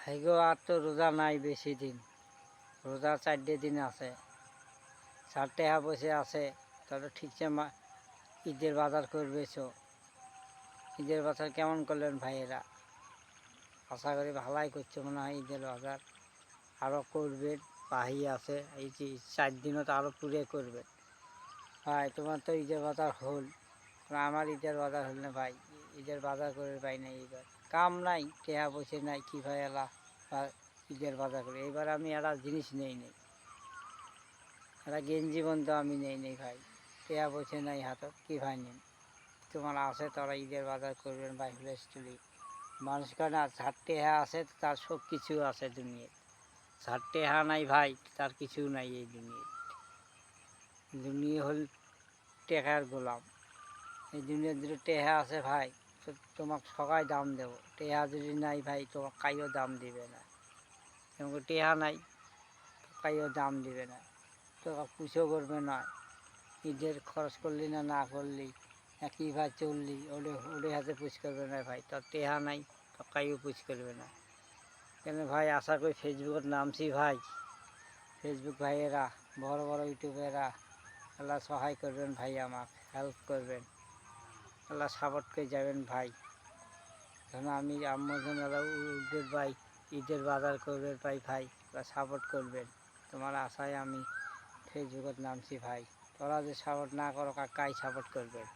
হাইগো আর তো রোজা নাই বেশি দিন, রোজা 4 দিন আছে। 4 টাকা বসে আছে, তাহলে ঠিকছে ঈদের বাজার করবেছো। ঈদের বাজার কেমন করলেন ভাইয়েরা? আশা করি ভালাই করছে মনে হয় ঈদের বাজার। আরও করবেন, বাহি আছে, এই যে 4 দিনও তো আরও পুরে করবেন। ভাই তোমার তো ঈদের বাজার হল, আমার ঈদের বাজার হল না ভাই। ঈদের বাজার করে পাই না, এইবার কাম নাই, টেহা বসে নাই, কী ভাই এলা ঈদের বাজার করে। এইবার আমি একটা জিনিস নেই, একটা গেঞ্জি বন্ধ আমি নেই ভাই, টেহা বসে নাই হাতত, কী ভাই নেন। তোমার আছে তারা ঈদের বাজার করবেন ভাই, হুলেস্টুলি মানুষ কারণ আর 4 টাকা আছে তার সব কিছু আছে দুনিয়ায়। 4 টাকা নাই ভাই, তার কিছু নাই এই দুনিয়ায়। দুনিয়া হল টেকার গোলাম। এই দুনিয়ার যদি টেহা আছে ভাই, তো তোমাকে সবাই দাম দেব। টেহা যদি নাই ভাই, তোমাকে কাইও দাম দিবে না। তোমাকে টেহা নাই, কাইও দাম দিবে না, তোকে পুষো করবে না। ঈদের খরচ করলি না করলি, একই ভাই চললি, ওরে হাতে পুষ করবে না ভাই। তোর টেহা নাই, তো কাইও পুষ করবে না। কেন ভাই আশা করি ফেসবুকের নামছি ভাই, ফেসবুক ভাইয়েরা, বড় বড় ইউটিউবেরা, আল্লাহ সহায় করবেন ভাই, আমাকে হেল্প করবেন, আল্লাহ সাপোর্ট করে যাবেন ভাই। কেন আমি আমার জন্য ভাই ঈদের বাজার করবেন ভাই, সাপোর্ট করবেন। তোমার আশায় আমি ফেসবুকের নামছি ভাই। তোরা যে সাপোর্ট না করো, কাই সাপোর্ট করবেন?